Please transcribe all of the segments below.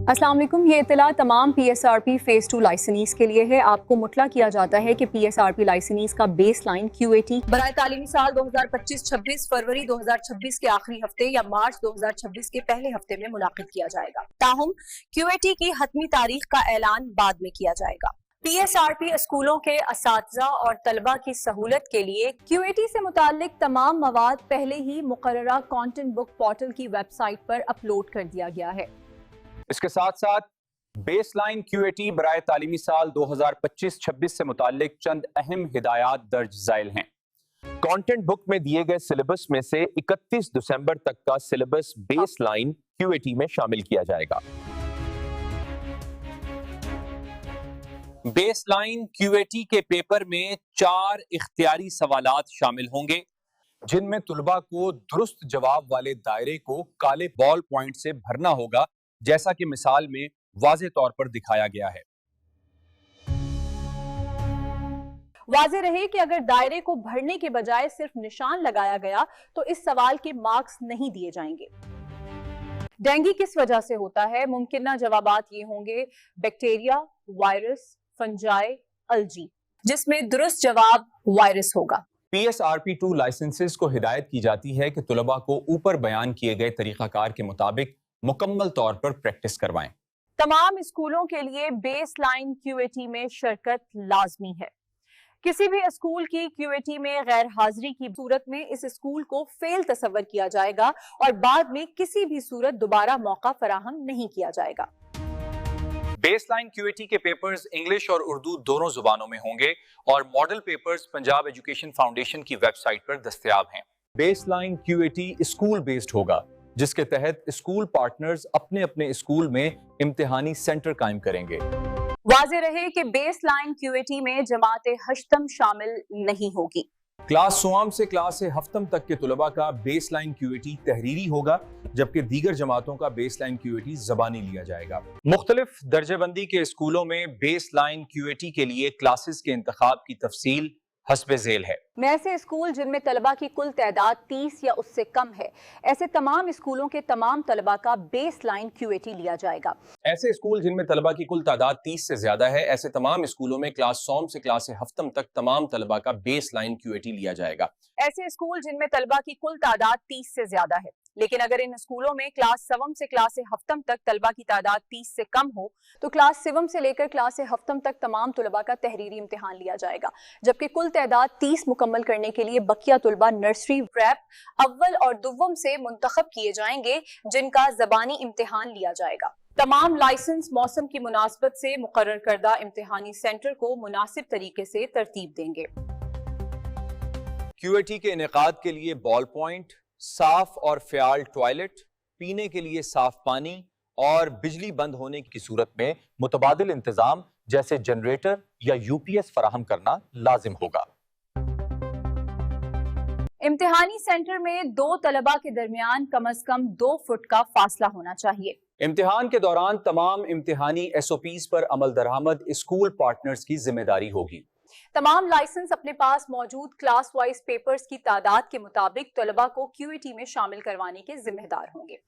अस्सलाम वालेकुम। ये इत्तला तमाम PSRP फेज़ 2 लाइसेंस के लिए है। आपको मुतला किया जाता है कि PSRP लाइसेंस का बेस लाइन QAT बराए तालीमी साल 2025-26 फरवरी 2026 के आखिरी हफ्ते या मार्च 2026 के पहले हफ्ते में मुनाकिद किया जाएगा। ताहुम QAT की हतमी तारीख का ऐलान बाद में किया जाएगा। PSRP स्कूलों के असातिज़ा और तलबा की सहूलत के लिए QAT से मुताल्लिक तमाम मवाद पहले ही मुकर्ररा कंटेंट बुक पोर्टल की वेबसाइट पर अपलोड कर दिया गया है। इसके साथ साथ बेस लाइन QAT बराए तालीमी साल 2025-26 से मुताल्लिक चंद अहम हिदायत दर्ज ज़ैल हैं। कंटेंट बुक में दिए गए सिलेबस में से 31 दिसंबर तक का सिलेबस बेस लाइन QAT में शामिल किया जाएगा। बेस लाइन QAT के पेपर में 4 इख्तियारी सवालात शामिल होंगे, जिनमें तुलबा को दुरुस्त जवाब वाले दायरे को काले बॉल पॉइंट से भरना होगा, जैसा कि मिसाल में वाज़े तौर पर दिखाया गया है। वाज़े रहे कि अगर दायरे को भरने के बजाय सिर्फ निशान लगाया गया तो इस सवाल के मार्क्स नहीं दिए जाएंगे। डेंगू किस वजह से होता है? मुमकिना जवाबात ये होंगे बैक्टीरिया, वायरस, फंजाई, अलजी, जिसमें दुरुस्त जवाब वायरस होगा। PSRP2 लाइसेंसेस को हिदायत की जाती है कि तुलबा को ऊपर बयान किए गए तरीकाकार के मुताबिक मुकम्मल तौर पर प्रैक्टिस करवाएं। तमाम स्कूलों के लिए बेस लाइन QAT में शिरकत लाजमी है। किसी भी स्कूल की QAT में गैर हाजिरी की सूरत में इस स्कूल को फेल तस्वर किया जाएगा और बाद में किसी भी सूरत दोबारा मौका फराहम नहीं किया जाएगा। बेस लाइन QAT के पेपर्स इंग्लिश और उर्दू दोनों जुबानों में होंगे और model papers Punjab education foundation की वेबसाइट पर दस्तयाब हैं। Base line QAT school based होगा, जिसके तहत स्कूल पार्टनर्स अपने अपने स्कूल में इम्तिहानी सेंटर कायम करेंगे। वाज़े रहे कि बेस लाइन QAT में जमात हश्तम शामिल नहीं होगी। क्लास सोआम से क्लास हफ्तम तक के तुलबा का बेस लाइन QAT तहरीरी होगा, जबकि दीगर जमातों का बेस लाइन QAT ज़बानी लिया जाएगा। मुख्तलिफ दर्जेबंदी के स्कूलों में बेस लाइन QAT के लिए क्लासेस के इंतखाब की तफसील हस्बे ज़ेल है। में ऐसे स्कूल जिनमें तलबा की कुल तादाद 30 या उससे कम है, ऐसे तमाम स्कूलों के तमाम तलबा का बेस लाइन QAT लिया जाएगा। ऐसे स्कूल जिनमें तलबा की कुल तादाद 30 से ज्यादा है, ऐसे तमाम स्कूलों में क्लास सोम से क्लास हफ्तम तक तमाम तलबा का बेस लाइन QAT लिया जाएगा। ऐसे स्कूल जिनमें तलबा की कुल तादाद 30 से ज्यादा है, लेकिन अगर इन स्कूलों में क्लास सवम से क्लास हफ्तम तक तलबा की तादाद 30 से कम हो तो क्लास सिवम से लेकर क्लास हफ्तम तक तमाम तलबा का तहरीरी इम्तिहान लिया जाएगा, जबकि कुल तादाद 30 मुकम्मल करने के लिए बकिया तलबा नर्सरी प्रेप अव्वल और दुव्वम से मुंतखब किए जाएंगे, जिनका ज़बानी इम्तिहान लिया जाएगा। तमाम लाइसेंस मौसम की मुनासबत से मुकर्रर करदा इम्तिहानी सेंटर को मुनासिब तरीके से तरतीब देंगे। QAT के इनेकाद के लिए बॉल पॉइंट, साफ और फ़याल टॉयलेट, पीने के लिए साफ पानी और बिजली बंद होने की सूरत में मुतबादिल इंतजाम जैसे जनरेटर या UPS फराहम करना लाजिम होगा। इम्तिहानी सेंटर में 2 तलबा के दरमियान कम अज कम 2 फुट का फासला होना चाहिए। इम्तिहान के दौरान तमाम इम्तिहानी SOPs पर अमल दरामद स्कूल पार्टनर्स की जिम्मेदारी होगी। तमाम लाइसेंस अपने पास मौजूद क्लास वाइज पेपर्स की तादाद के मुताबिक तलबा को QAT में शामिल करवाने के जिम्मेदार होंगे।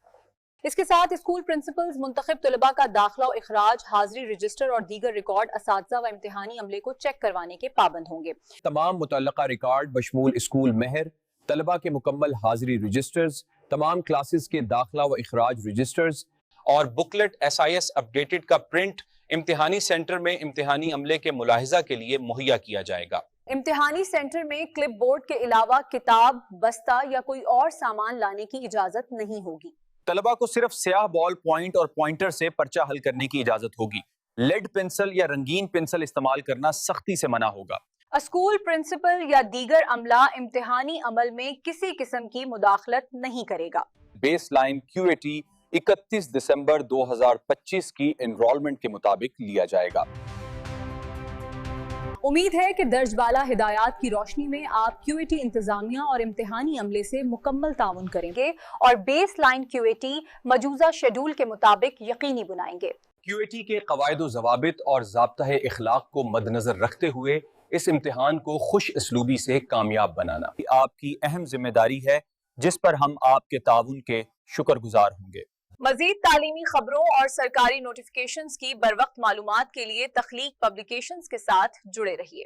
इसके साथ स्कूल प्रिंसिपल्स मुंतखब तलबा का दाखिला और इखराज, हाजिरी रजिस्टर और दीगर रिकॉर्ड असातिज़ा व इम्तिहानी अमले को चेक करवाने के पाबंद होंगे। तमाम मुतल्लका रिकॉर्ड बशमूल स्कूल महर, तलबा के मुकम्मल हाजिरी रजिस्टर्स, तमाम क्लासेस के दाखिला व इखराज रजिस्टर्स और बुकलेट SIS अपडेटेड का प्रिंट इम्तिहानी सेंटर में इम्तिहानी अमले के मुलाहिजा के लिए मुहैया किया जाएगा। इम्तिहानी सेंटर में क्लिप बोर्ड के अलावा किताब, बस्ता या कोई और सामान लाने की इजाजत नहीं होगी। तलबा को सिर्फ स्याह बॉल पॉइंट और पॉइंटर से पर्चा हल करने की इजाजत होगी। लेड पेंसिल या रंगीन पेंसिल इस्तेमाल करना सख्ती से मना होगा। स्कूल प्रिंसिपल या दीगर अमला इम्तिहानी अमल में किसी किस्म की मुदाखलत नहीं करेगा। बेस लाइन QAT 31 दिसंबर 2025 की एनरोलमेंट के मुताबिक लिया जाएगा। उम्मीद है कि दर्ज बाला हिदायत की रोशनी में आप QAT इंतजामिया और इम्तिहानी अमले से मुकम्मल ताउन करेंगे और बेस लाइन QAT मौजूदा शेड्यूल के मुताबिक यकीनी बनाएंगे। QAT के कवायद व ज़वाबित और ज़ाब्ता इखलाक को मद्देनजर रखते हुए इस इम्तिहान को खुश इसलूबी से कामयाब बनाना आपकी अहम जिम्मेदारी है, जिस पर हम आपके ताउन के शुक्रगुजार होंगे। مزید تعلیمی خبروں اور سرکاری نوٹیفیکیشنز کی بروقت معلومات کے لیے تخلیق پبلیکیشنز کے ساتھ جڑے رہیے۔